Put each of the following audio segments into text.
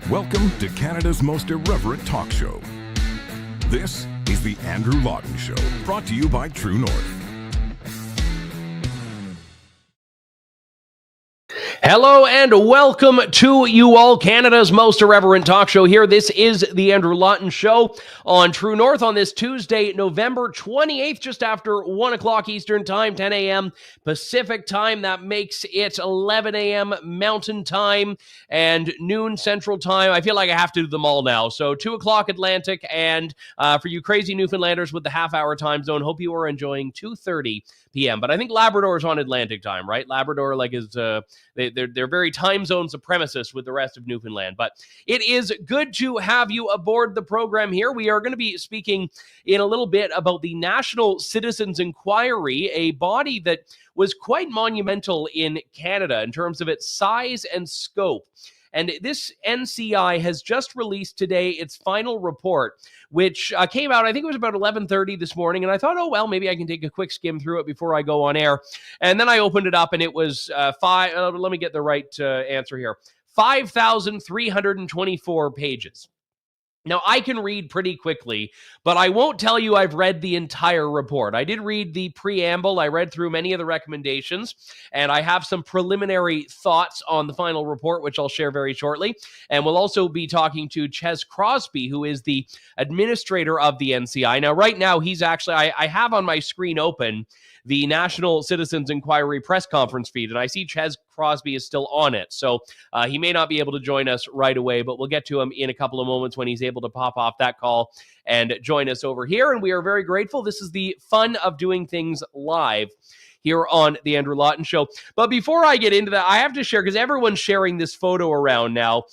Welcome to Canada's most irreverent talk show. This is the Andrew Lawton Show, brought to you by True North. Hello and welcome to you all, Canada's most irreverent talk show here. This is the Andrew Lawton Show on True North on this Tuesday, November 28th, just after 1 o'clock Eastern Time, 10 a.m. Pacific Time. That makes it 11 a.m. Mountain Time and noon Central Time. I feel like I have to do them all now. So 2 o'clock Atlantic, and for you crazy Newfoundlanders with the half-hour time zone, hope you are enjoying 2:30 p.m. But I think Labrador is on Atlantic time, right? Labrador is they're very time zone supremacists with the rest of Newfoundland. But it is good to have you aboard the program here. We are going to be speaking in a little bit about the National Citizens Inquiry, a body that was quite monumental in Canada in terms of its size and scope. And this NCI has just released today its final report, which came out, I think it was about 11:30 this morning. And I thought, oh, well, maybe I can take a quick skim through it before I go on air. And then I opened it up and it was let me get the right answer here, 5,324 pages. Now, I can read pretty quickly, but I won't tell you I've read the entire report. I did read the preamble. I read through many of the recommendations, and I have some preliminary thoughts on the final report, which I'll share very shortly. And we'll also be talking to Ches Crosbie, who is the administrator of the NCI. Now, right now, he's actually, I have on my screen open the National Citizens Inquiry press conference feed, and I see Ches Crosbie is still on it. So he may not be able to join us right away, but we'll get to him in a couple of moments when he's able to pop off that call and join us over here. And we are very grateful. This is the fun of doing things live here on the Andrew Lawton Show. But before I get into that, I have to share, because everyone's sharing this photo around now.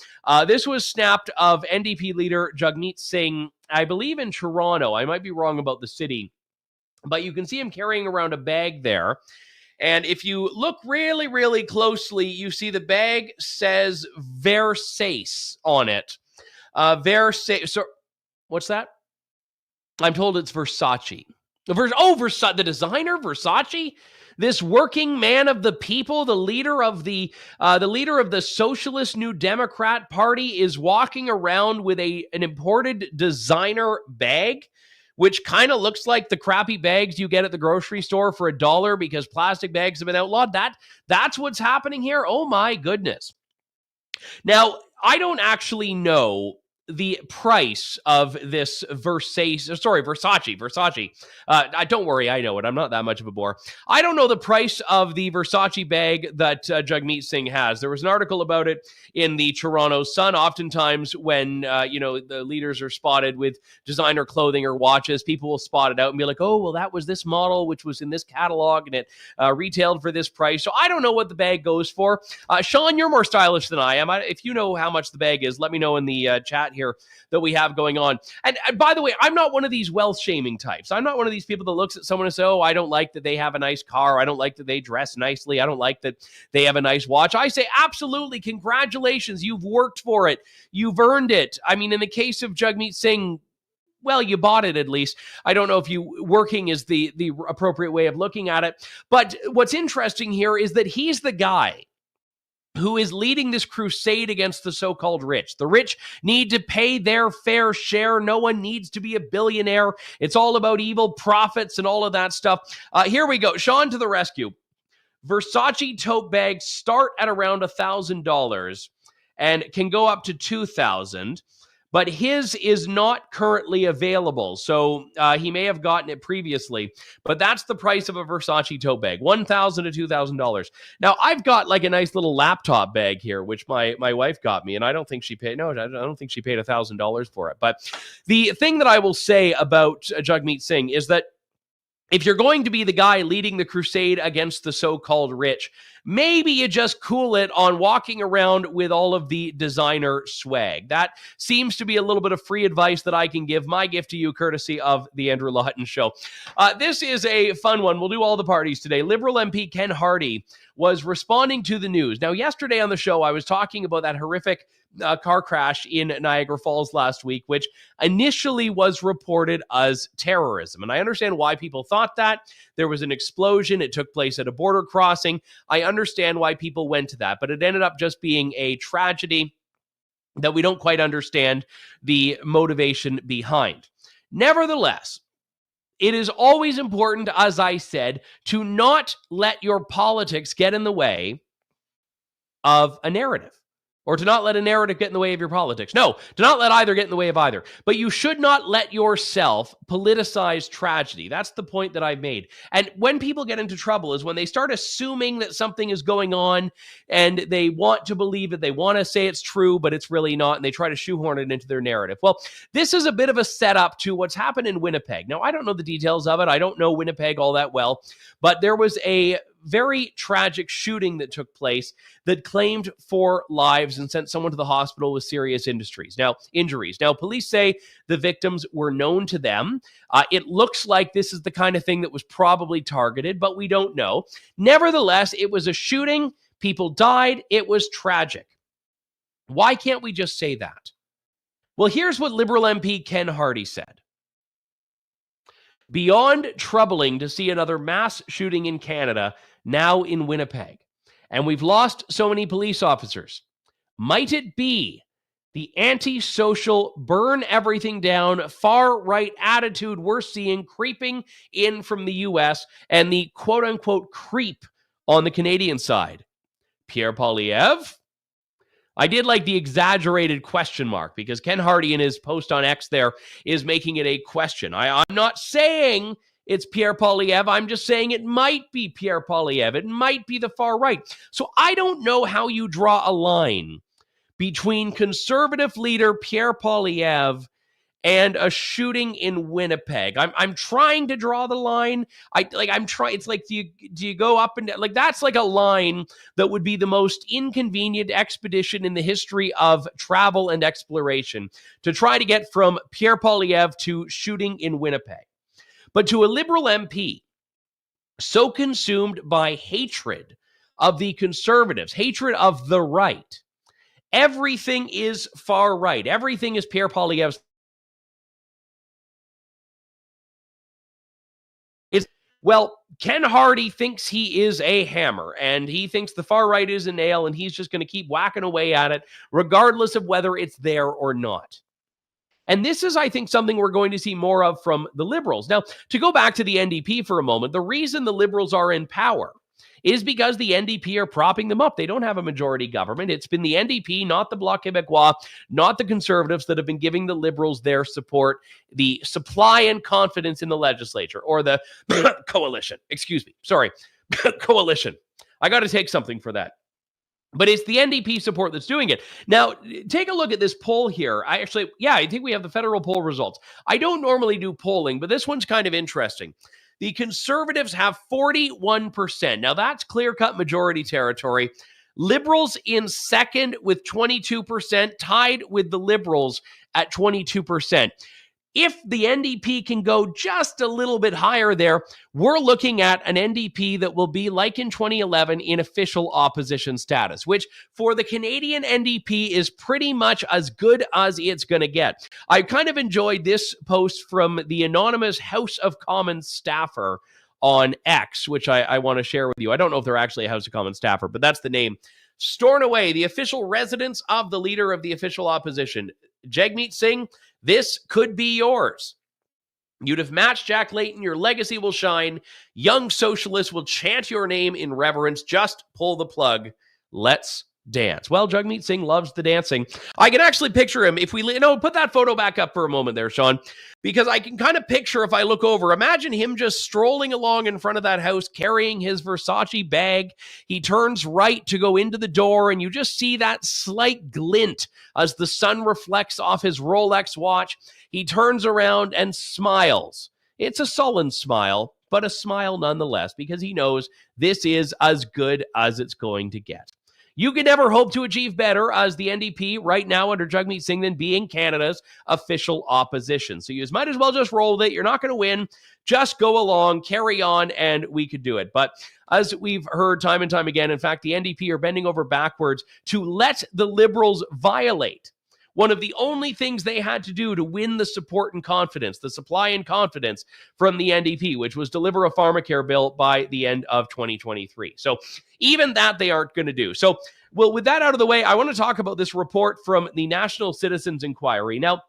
This was snapped of NDP leader Jagmeet Singh, I believe in Toronto. I might be wrong about the city, but you can see him carrying around a bag there. And if you look really, really closely, you see the bag says Versace on it. Versace. So, what's that? I'm told it's Versace. Versace, the designer, Versace. This working man of the people, the leader of the Socialist New Democrat Party, is walking around with an imported designer bag, which kind of looks like the crappy bags you get at the grocery store for $1 because plastic bags have been outlawed. That's what's happening here. Oh my goodness. Now, I don't actually know the price of this Versace. Don't worry, I know it. I'm not that much of a bore. I don't know the price of the Versace bag that Jagmeet Singh has. There was an article about it in the Toronto Sun. Oftentimes when, the leaders are spotted with designer clothing or watches, people will spot it out and be like, oh, well, that was this model, which was in this catalog, and it retailed for this price. So I don't know what the bag goes for. Sean, you're more stylish than I am. If you know how much the bag is, let me know in the chat here that we have going on. And by the way, I'm not one of these wealth shaming types. I'm not one of these people that looks at someone and says, oh, I don't like that they have a nice car. I don't like that they dress nicely. I don't like that they have a nice watch. I say, absolutely, congratulations. You've worked for it. You've earned it. I mean, in the case of Jagmeet Singh, well, you bought it at least. I don't know if working is the appropriate way of looking at it. But what's interesting here is that he's the guy who is leading this crusade against the so-called rich. The rich need to pay their fair share. No one needs to be a billionaire. It's all about evil profits and all of that stuff. Here we go. Sean to the rescue. Versace tote bags start at around $1,000 and can go up to $2,000. But his is not currently available, so he may have gotten it previously. But that's the price of a Versace tote bag, $1,000 to $2,000. Now, I've got like a nice little laptop bag here, which my wife got me, and I don't think she paid. No, I don't think she paid $1,000 for it. But the thing that I will say about Jagmeet Singh is that if you're going to be the guy leading the crusade against the so-called rich, maybe you just cool it on walking around with all of the designer swag. That seems to be a little bit of free advice that I can give. My gift to you, courtesy of the Andrew Lawton Show. This is a fun one. We'll do all the parties today. Liberal MP Ken Hardy was responding to the news. Now, yesterday on the show, I was talking about that horrific car crash in Niagara Falls last week, which initially was reported as terrorism. And I understand why people thought that. There was an explosion. It took place at a border crossing. I understand why people went to that, but it ended up just being a tragedy that we don't quite understand the motivation behind. Nevertheless, it is always important, as I said, to not let your politics get in the way of a narrative, or to not let a narrative get in the way of your politics. No, to not let either get in the way of either. But you should not let yourself politicize tragedy. That's the point that I've made. And when people get into trouble is when they start assuming that something is going on and they want to believe it. They want to say it's true, but it's really not. And they try to shoehorn it into their narrative. Well, this is a bit of a setup to what's happened in Winnipeg. Now, I don't know the details of it. I don't know Winnipeg all that well, but there was a very tragic shooting that took place that claimed 4 lives and sent someone to the hospital with serious injuries. Now, police say the victims were known to them. It looks like this is the kind of thing that was probably targeted, but we don't know. Nevertheless, it was a shooting. People died. It was tragic. Why can't we just say that? Well, here's what Liberal MP Ken Hardy said. Beyond troubling to see another mass shooting in Canada, now in Winnipeg, and we've lost so many police officers, might it be the antisocial, burn everything down, far-right attitude we're seeing creeping in from the U.S. and the quote-unquote creep on the Canadian side? Pierre Poilievre? I did like the exaggerated question mark because Ken Hardy in his post on X there is making it a question. I'm not saying it's Pierre Poilievre. I'm just saying it might be Pierre Poilievre. It might be the far right. So I don't know how you draw a line between conservative leader Pierre Poilievre and a shooting in Winnipeg. I'm trying to draw the line. I'm trying. It's like, do you go up and down? Like, that's like a line that would be the most inconvenient expedition in the history of travel and exploration to try to get from Pierre Poilievre to shooting in Winnipeg. But to a Liberal MP so consumed by hatred of the Conservatives, hatred of the right, everything is far right. Everything is Pierre Poilievre's. Well, Ken Hardy thinks he is a hammer, and he thinks the far right is a nail, and he's just going to keep whacking away at it, regardless of whether it's there or not. And this is, I think, something we're going to see more of from the Liberals. Now, to go back to the NDP for a moment, the reason the Liberals are in power is because the NDP are propping them up. They don't have a majority government. It's been the NDP, not the Bloc Québécois, not the Conservatives that have been giving the Liberals their support, the supply and confidence in the legislature, or the coalition. Coalition. I got to take something for that. But it's the NDP support that's doing it. Now, take a look at this poll here. I think we have the federal poll results. I don't normally do polling, but this one's kind of interesting. The Conservatives have 41%. Now, that's clear-cut majority territory. Liberals in second with 22%, tied with the Liberals at 22%. If the NDP can go just a little bit higher there, we're looking at an NDP that will be like in 2011 in official opposition status, which for the Canadian NDP is pretty much as good as it's going to get. I kind of enjoyed this post from the anonymous House of Commons staffer on X, which I want to share with you. I don't know if they're actually a House of Commons staffer, but that's the name. Stornoway, the official residence of the leader of the official opposition, Jagmeet Singh, this could be yours. You'd have matched Jack Layton. Your legacy will shine. Young socialists will chant your name in reverence. Just pull the plug. Let's dance. Well, Jagmeet Singh loves the dancing. I can actually picture him. If we, put that photo back up for a moment there, Sean, because I can kind of picture if I look over, imagine him just strolling along in front of that house, carrying his Versace bag. He turns right to go into the door, and you just see that slight glint as the sun reflects off his Rolex watch. He turns around and smiles. It's a sullen smile, but a smile nonetheless, because he knows this is as good as it's going to get. You can never hope to achieve better as the NDP right now under Jagmeet Singh than being Canada's official opposition. So you might as well just roll with it. You're not going to win. Just go along, carry on, and we could do it. But as we've heard time and time again, in fact, the NDP are bending over backwards to let the Liberals violate one of the only things they had to do to win the support and confidence, the supply and confidence from the NDP, which was deliver a pharmacare bill by the end of 2023. So even that they aren't going to do. So, well, with that out of the way, I want to talk about this report from the National Citizens Inquiry. Now,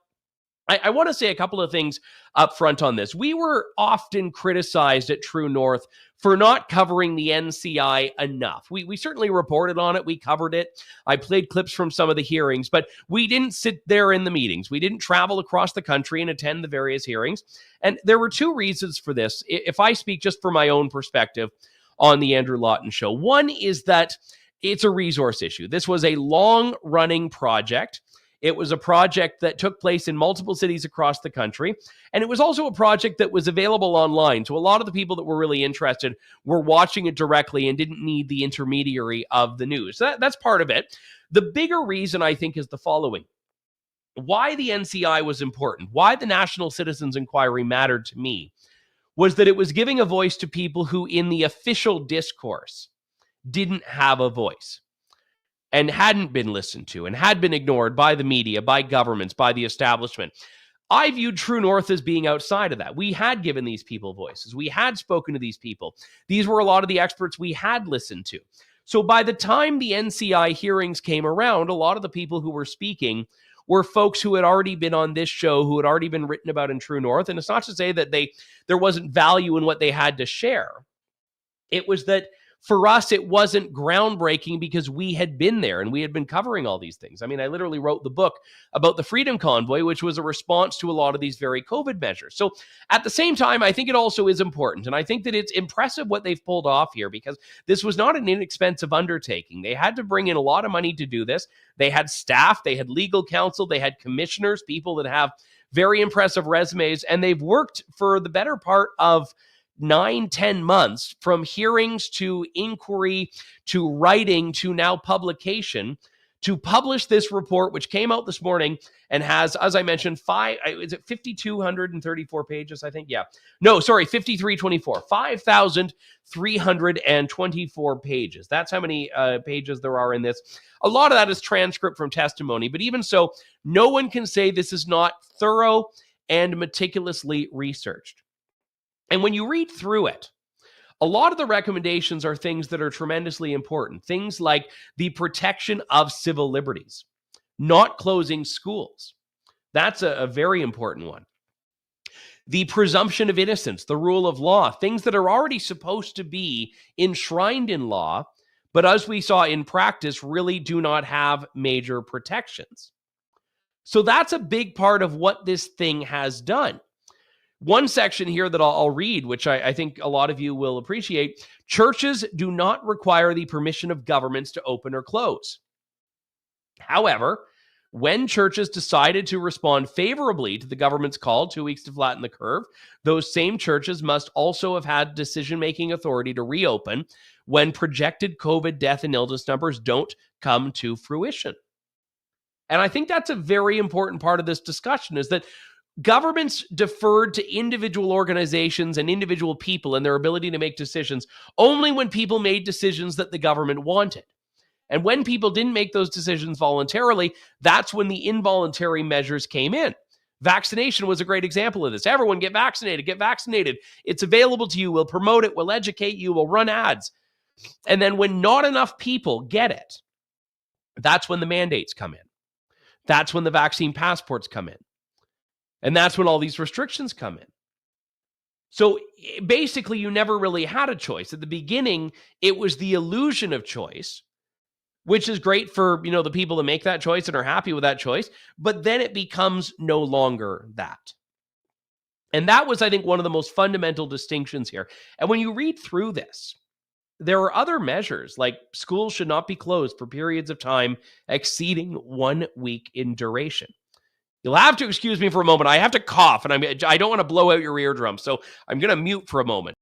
I want to say a couple of things up front on this. We were often criticized at True North for not covering the NCI enough. We certainly reported on it. We covered it. I played clips from some of the hearings, but we didn't sit there in the meetings. We didn't travel across the country and attend the various hearings. And there were two reasons for this. If I speak just from my own perspective on the Andrew Lawton Show, one is that it's a resource issue. This was a long-running project. It was a project that took place in multiple cities across the country. And it was also a project that was available online. So a lot of the people that were really interested were watching it directly and didn't need the intermediary of the news. So that's part of it. The bigger reason, I think, is the following. Why the NCI was important, why the National Citizens Inquiry mattered to me, was that it was giving a voice to people who, in the official discourse, didn't have a voice and hadn't been listened to and had been ignored by the media, by governments, by the establishment. I viewed True North as being outside of that. We had given these people voices. We had spoken to these people. These were a lot of the experts we had listened to. So by the time the NCI hearings came around, a lot of the people who were speaking were folks who had already been on this show, who had already been written about in True North. And it's not to say that there wasn't value in what they had to share. It was that for us, it wasn't groundbreaking because we had been there and we had been covering all these things. I mean, I literally wrote the book about the Freedom Convoy, which was a response to a lot of these very COVID measures. So at the same time, I think it also is important. And I think that it's impressive what they've pulled off here, because this was not an inexpensive undertaking. They had to bring in a lot of money to do this. They had staff, they had legal counsel, they had commissioners, people that have very impressive resumes, and they've worked for the better part of 9-10 months, from hearings to inquiry to writing to now publication, to publish this report, which came out this morning and has, as I mentioned, 5,234 pages, I think? Yeah. No, sorry, 5,324. 5,324 pages. That's how many pages there are in this. A lot of that is transcript from testimony, but even so, no one can say this is not thorough and meticulously researched. And when you read through it, a lot of the recommendations are things that are tremendously important. Things like the protection of civil liberties, not closing schools. That's a very important one. The presumption of innocence, the rule of law, things that are already supposed to be enshrined in law, but as we saw in practice, really do not have major protections. So that's a big part of what this thing has done. One section here that I'll read, which I think a lot of you will appreciate: churches do not require the permission of governments to open or close. However, when churches decided to respond favorably to the government's call 2 weeks to flatten the curve, those same churches must also have had decision-making authority to reopen when projected COVID death and illness numbers don't come to fruition. And I think that's a very important part of this discussion, is that governments deferred to individual organizations and individual people and their ability to make decisions only when people made decisions that the government wanted. And when people didn't make those decisions voluntarily, that's when the involuntary measures came in. Vaccination was a great example of this. Everyone get vaccinated, get vaccinated. It's available to you. We'll promote it. We'll educate you. We'll run ads. And then when not enough people get it, that's when the mandates come in. That's when the vaccine passports come in. And that's when all these restrictions come in. So basically, you never really had a choice. At the beginning, it was the illusion of choice, which is great for, the people that make that choice and are happy with that choice. But then it becomes no longer that. And that was, I think, one of the most fundamental distinctions here. And when you read through this, there are other measures, like schools should not be closed for periods of time exceeding 1 week in duration. You'll have to excuse me for a moment. I have to cough, and I don't want to blow out your eardrum, so I'm going to mute for a moment.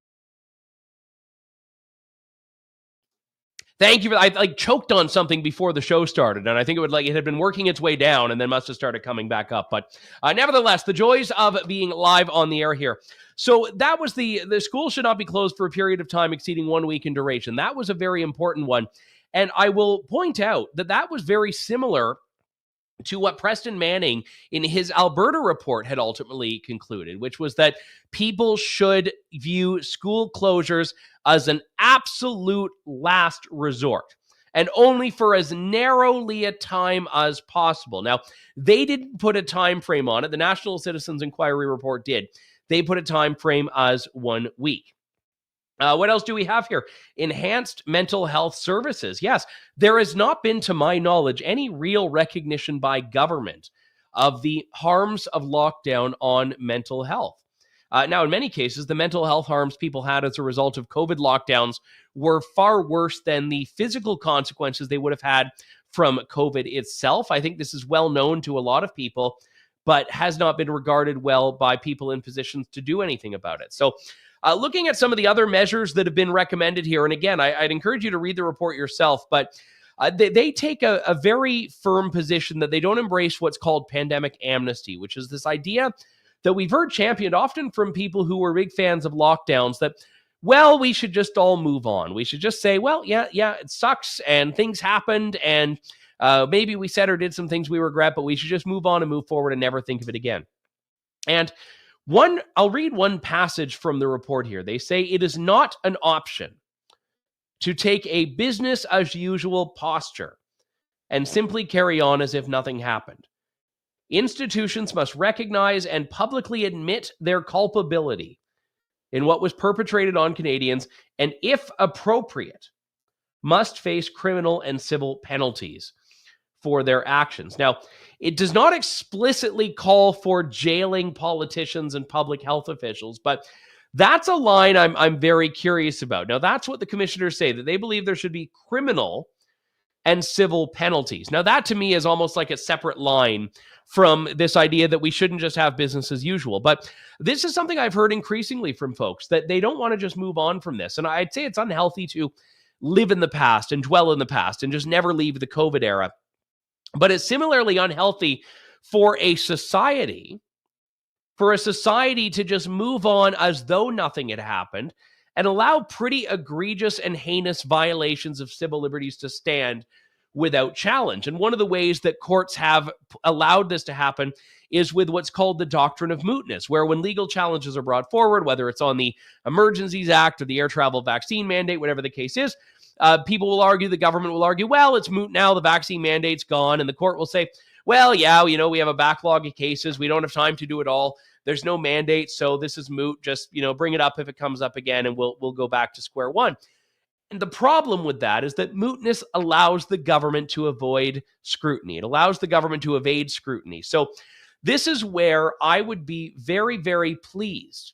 Thank you. I choked on something before the show started, and I think it had been working its way down and then must have started coming back up. But nevertheless, the joys of being live on the air here. So that was the school should not be closed for a period of time exceeding 1 week in duration. That was a very important one. And I will point out that was very similar to what Preston Manning in his Alberta report had ultimately concluded, which was that people should view school closures as an absolute last resort and only for as narrowly a time as possible. Now, they didn't put a time frame on it. The National Citizens Inquiry report did. They put a time frame as 1 week. What else do we have here? Enhanced mental health services. Yes, there has not been, to my knowledge, any real recognition by government of the harms of lockdown on mental health. Now, in many cases, the mental health harms people had as a result of COVID lockdowns were far worse than the physical consequences they would have had from COVID itself. I think this is well known to a lot of people, but has not been regarded well by people in positions to do anything about it. So, looking at some of the other measures that have been recommended here, and again, I'd encourage you to read the report yourself, but they take a very firm position that they don't embrace what's called pandemic amnesty, which is this idea that we've heard championed often from people who were big fans of lockdowns that, well, we should just all move on. We should just say, well, yeah, it sucks and things happened and maybe we said or did some things we regret, but we should just move on and move forward and never think of it again. And I'll read one passage from the report here. They say it is not an option to take a business as usual posture and simply carry on as if nothing happened. Institutions must recognize and publicly admit their culpability in what was perpetrated on Canadians, and if appropriate, must face criminal and civil penalties for their actions. Now, it does not explicitly call for jailing politicians and public health officials, but that's a line I'm very curious about. Now, that's what the commissioners say, that they believe there should be criminal and civil penalties. Now, that to me is almost like a separate line from this idea that we shouldn't just have business as usual. But this is something I've heard increasingly from folks, that they don't want to just move on from this. And I'd say it's unhealthy to live in the past and dwell in the past and just never leave the COVID era. But it's similarly unhealthy for a society to just move on as though nothing had happened and allow pretty egregious and heinous violations of civil liberties to stand without challenge. And one of the ways that courts have allowed this to happen is with what's called the doctrine of mootness, where when legal challenges are brought forward, whether it's on the Emergencies Act or the air travel vaccine mandate, whatever the case is, people will argue, the government will argue, well, it's moot now, the vaccine mandate's gone, and the court will say, well, yeah, we have a backlog of cases, we don't have time to do it all, there's no mandate, so this is moot, just, bring it up if it comes up again, and we'll go back to square one. And the problem with that is that mootness allows the government to avoid scrutiny. It allows the government to evade scrutiny. So this is where I would be very, very pleased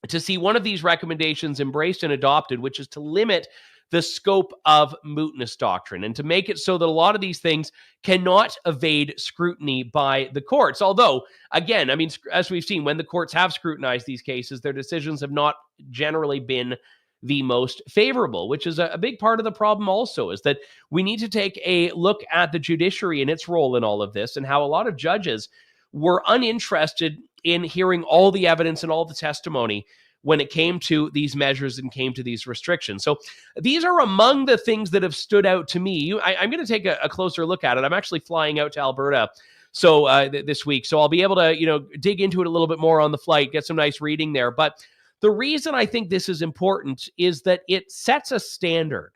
to see one of these recommendations embraced and adopted, which is to limit the scope of mootness doctrine and to make it so that a lot of these things cannot evade scrutiny by the courts. Although, again, as we've seen, when the courts have scrutinized these cases, their decisions have not generally been the most favorable, which is a big part of the problem also, is that we need to take a look at the judiciary and its role in all of this, and how a lot of judges were uninterested in hearing all the evidence and all the testimony when it came to these measures and came to these restrictions. So these are among the things that have stood out to me. I'm going to take a closer look at it. I'm actually flying out to Alberta this week, so I'll be able to dig into it a little bit more on the flight, get some nice reading there. But the reason I think this is important is that it sets a standard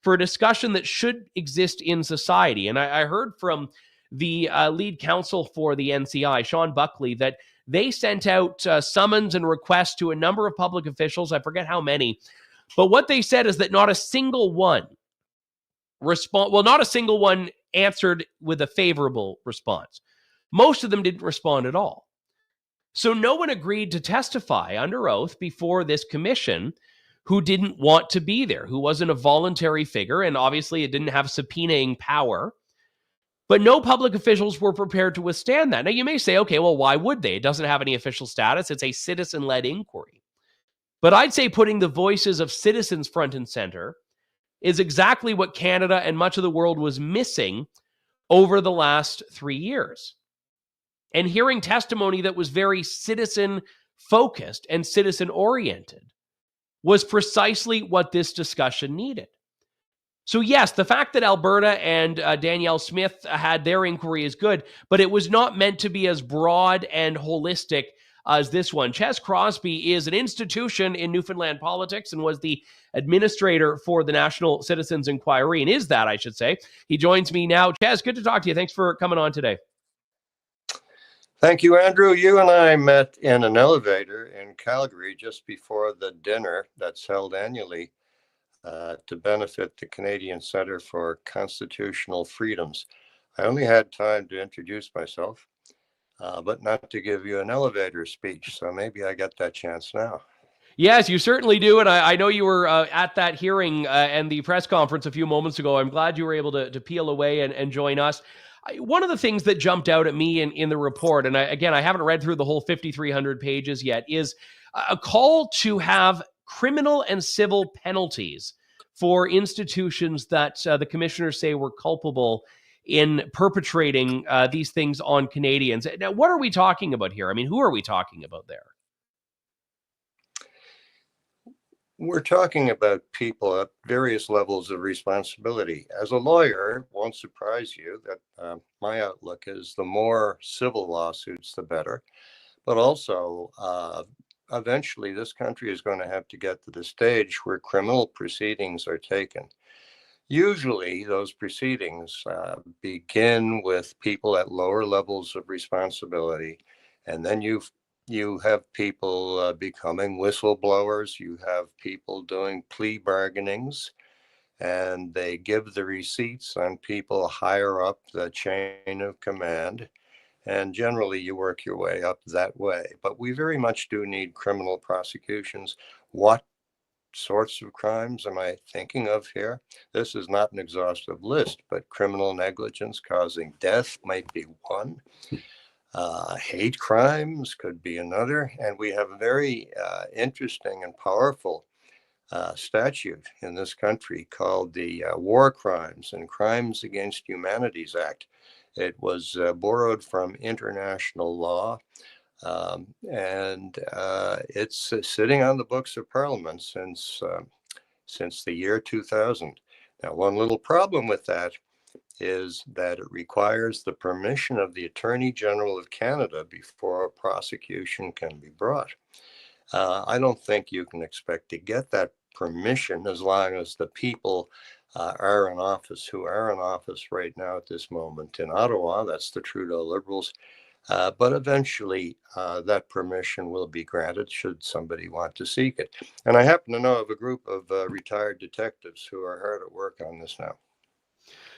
for a discussion that should exist in society. And I heard from the lead counsel for the NCI, Sean Buckley, that they sent out summons and requests to a number of public officials. I forget how many. But what they said is that not a single one answered with a favorable response. Most of them didn't respond at all. So no one agreed to testify under oath before this commission who didn't want to be there, who wasn't a voluntary figure, and obviously it didn't have subpoenaing power. But no public officials were prepared to withstand that. Now, you may say, okay, well, why would they? It doesn't have any official status. It's a citizen-led inquiry. But I'd say putting the voices of citizens front and center is exactly what Canada and much of the world was missing over the last 3 years. And hearing testimony that was very citizen-focused and citizen-oriented was precisely what this discussion needed. So yes, the fact that Alberta and Danielle Smith had their inquiry is good, but it was not meant to be as broad and holistic as this one. Ches Crosbie is an institution in Newfoundland politics and was the administrator for the National Citizens Inquiry, and is that, I should say. He joins me now. Ches, good to talk to you. Thanks for coming on today. Thank you, Andrew. You and I met in an elevator in Calgary just before the dinner that's held annually to benefit the Canadian Centre for Constitutional Freedoms. I only had time to introduce myself, but not to give you an elevator speech, so maybe I get that chance now. Yes, you certainly do. And I know you were at that hearing and the press conference a few moments ago. I'm glad you were able to peel away and join us. One of the things that jumped out at me in the report, and I haven't read through the whole 5,300 pages yet, is a call to have criminal and civil penalties for institutions that the commissioners say were culpable in perpetrating these things on Canadians. Now, what are we talking about here? I mean, who are we talking about there? We're talking about people at various levels of responsibility. As a lawyer, it won't surprise you that my outlook is the more civil lawsuits, the better. But also, eventually, this country is going to have to get to the stage where criminal proceedings are taken. Usually, those proceedings begin with people at lower levels of responsibility, and then you have people becoming whistleblowers. You have people doing plea bargainings, and they give the receipts on people higher up the chain of command. And generally, you work your way up that way. But we very much do need criminal prosecutions. What sorts of crimes am I thinking of here? This is not an exhaustive list, but criminal negligence causing death might be one. Hate crimes could be another. And we have a very interesting and powerful statute in this country called the War Crimes and Crimes Against Humanities Act. It was borrowed from international law, and it's sitting on the books of Parliament since the year 2000. Now, one little problem with that is that it requires the permission of the Attorney General of Canada before a prosecution can be brought. I don't think you can expect to get that permission as long as the people are in office, who are in office right now at this moment in Ottawa. That's the Trudeau Liberals. But eventually that permission will be granted should somebody want to seek it. And I happen to know of a group of retired detectives who are hard at work on this now.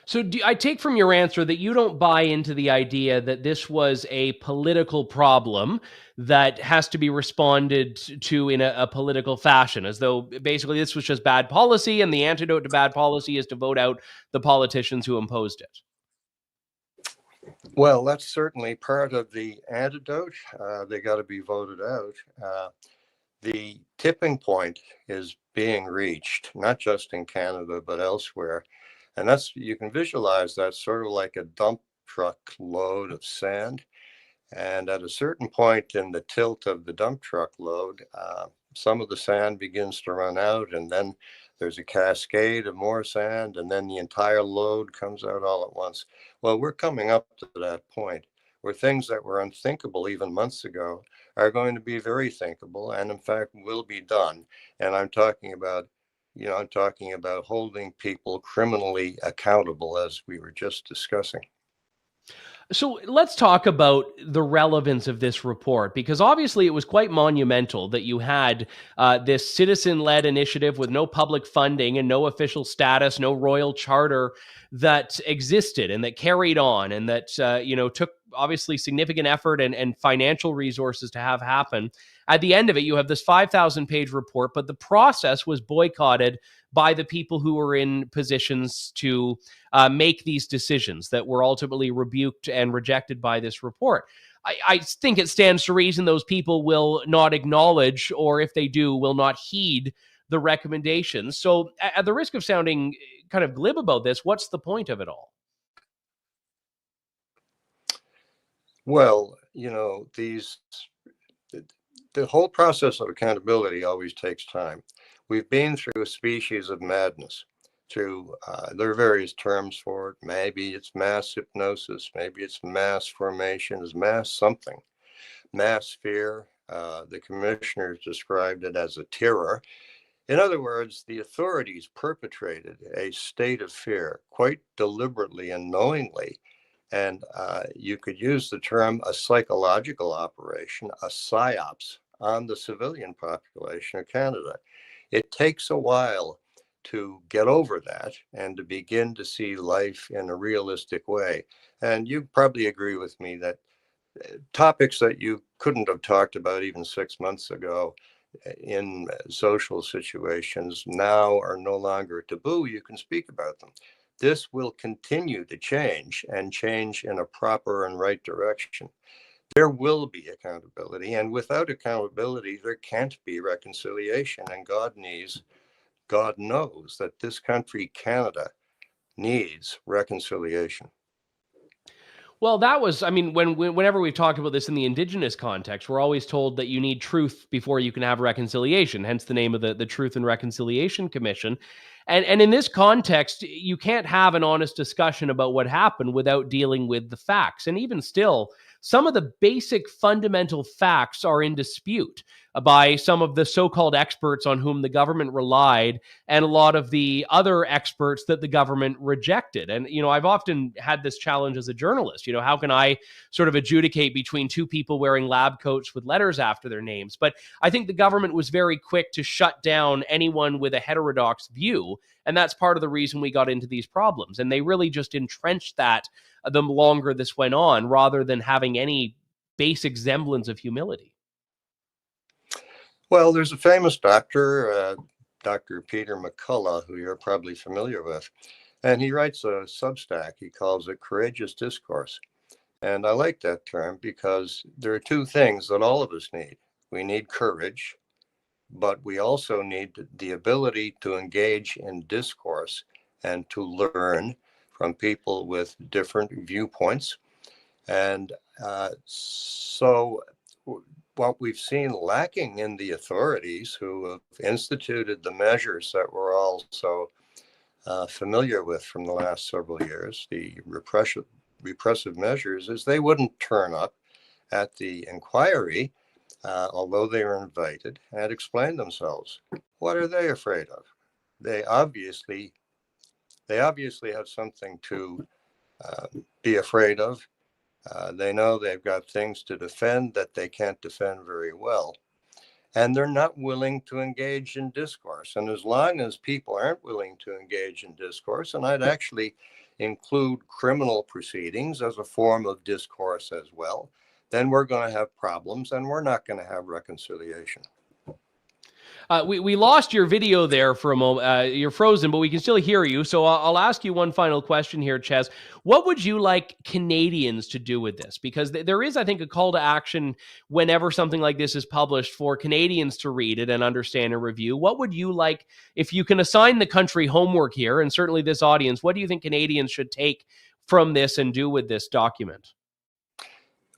So I take from your answer that you don't buy into the idea that this was a political problem that has to be responded to in a political fashion, as though basically this was just bad policy and the antidote to bad policy is to vote out the politicians who imposed it. Well, that's certainly part of the antidote. They got to be voted out. The tipping point is being reached, not just in Canada, but elsewhere. And you can visualize that sort of like a dump truck load of sand. And at a certain point in the tilt of the dump truck load, some of the sand begins to run out, and then there's a cascade of more sand, and then the entire load comes out all at once. Well, we're coming up to that point where things that were unthinkable even months ago are going to be very thinkable, and in fact will be done. And I'm talking about holding people criminally accountable, as we were just discussing. So let's talk about the relevance of this report, because obviously it was quite monumental that you had this citizen-led initiative with no public funding and no official status, no royal charter that existed and that carried on and that took obviously significant effort and financial resources to have happen. At the end of it, you have this 5,000-page report, but the process was boycotted by the people who were in positions to make these decisions that were ultimately rebuked and rejected by this report. I think it stands to reason those people will not acknowledge, or if they do, will not heed the recommendations. So at the risk of sounding kind of glib about this, what's the point of it all? Well, the whole process of accountability always takes time. We've been through a species of madness. to, there are various terms for it. Maybe it's mass hypnosis, maybe it's mass formation, is mass something, mass fear. The commissioners described it as a terror. In other words, the authorities perpetrated a state of fear quite deliberately and knowingly. And you could use the term a psychological operation, a psyops on the civilian population of Canada. It takes a while to get over that and to begin to see life in a realistic way. And you probably agree with me that topics that you couldn't have talked about even 6 months ago in social situations now are no longer taboo. You can speak about them. This will continue to change and change in a proper and right direction. There will be accountability, and without accountability, there can't be reconciliation. And God knows that this country, Canada, needs reconciliation. Well, that was, I mean, whenever we've talked about this in the Indigenous context, we're always told that you need truth before you can have reconciliation, hence the name of the Truth and Reconciliation Commission. And in this context, you can't have an honest discussion about what happened without dealing with the facts. And even still, some of the basic fundamental facts are in dispute by some of the so-called experts on whom the government relied and a lot of the other experts that the government rejected. And, you know, I've often had this challenge as a journalist. You know, how can I sort of adjudicate between two people wearing lab coats with letters after their names? But I think the government was very quick to shut down anyone with a heterodox view. And that's part of the reason we got into these problems. And they really just entrenched that the longer this went on, rather than having any basic semblance of humility. Well, there's a famous doctor, Dr. Peter McCullough, who you're probably familiar with, and he writes a Substack. He calls it Courageous Discourse. And I like that term because there are two things that all of us need. We need courage, but we also need the ability to engage in discourse and to learn from people with different viewpoints. And so what we've seen lacking in the authorities who have instituted the measures that we're all so familiar with from the last several years, the repressive measures, is they wouldn't turn up at the inquiry, although they were invited, and explain themselves. What are they afraid of? They obviously have something to be afraid of. They know they've got things to defend that they can't defend very well. And they're not willing to engage in discourse. And as long as people aren't willing to engage in discourse, and I'd actually include criminal proceedings as a form of discourse as well, then we're going to have problems and we're not going to have reconciliation. We lost your video there for a moment. You're frozen, but we can still hear you. So I'll ask you one final question here, Ches. What would you like Canadians to do with this? Because there is, I think, a call to action whenever something like this is published for Canadians to read it and understand and review. What would you like, if you can assign the country homework here, and certainly this audience, what do you think Canadians should take from this and do with this document?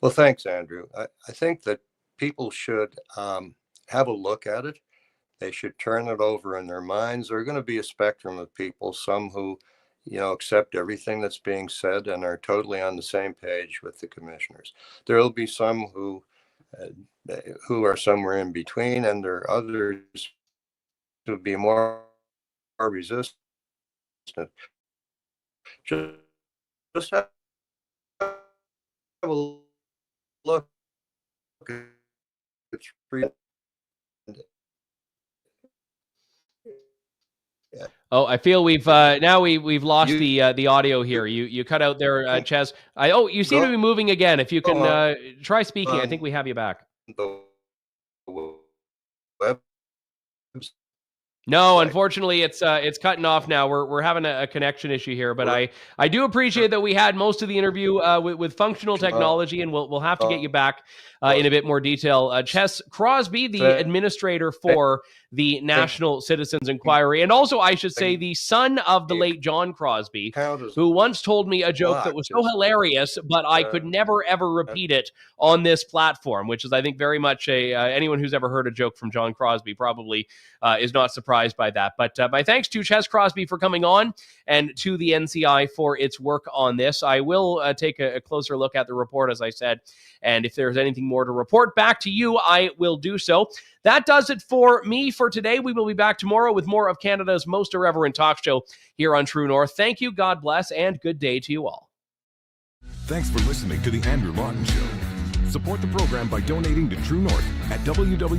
Well, thanks, Andrew. I think that people should have a look at it. They should turn it over in their minds. There are going to be a spectrum of people, some who, accept everything that's being said and are totally on the same page with the commissioners. There will be some who are somewhere in between, and there are others who will be more resistant. Just have a look at three. Oh, I feel we've lost the audio here. You cut out there, Ches. You seem to be moving again. If you can try speaking, I think we have you back. No, unfortunately, it's cutting off now. We're having a connection issue here, but I do appreciate that we had most of the interview with functional technology, and we'll have to get you back in a bit more detail. Ches Crosbie, the administrator for the National Citizens Inquiry, and also, I should say, the son of the late John Crosbie, who once told me a joke that was so hilarious, but I could never, ever repeat it on this platform, which is, I think, very much anyone who's ever heard a joke from John Crosbie probably is not surprised surprised by that. But my thanks to Ches Crosbie for coming on and to the NCI for its work on this. I will take a closer look at the report, as I said, and if there's anything more to report back to you, I will do so. That does it for me for today. We will be back tomorrow with more of Canada's most irreverent talk show here on True North. Thank you, God bless, and good day to you all. Thanks for listening to The Andrew Lawton Show. Support the program by donating to True North at www.tnc.news.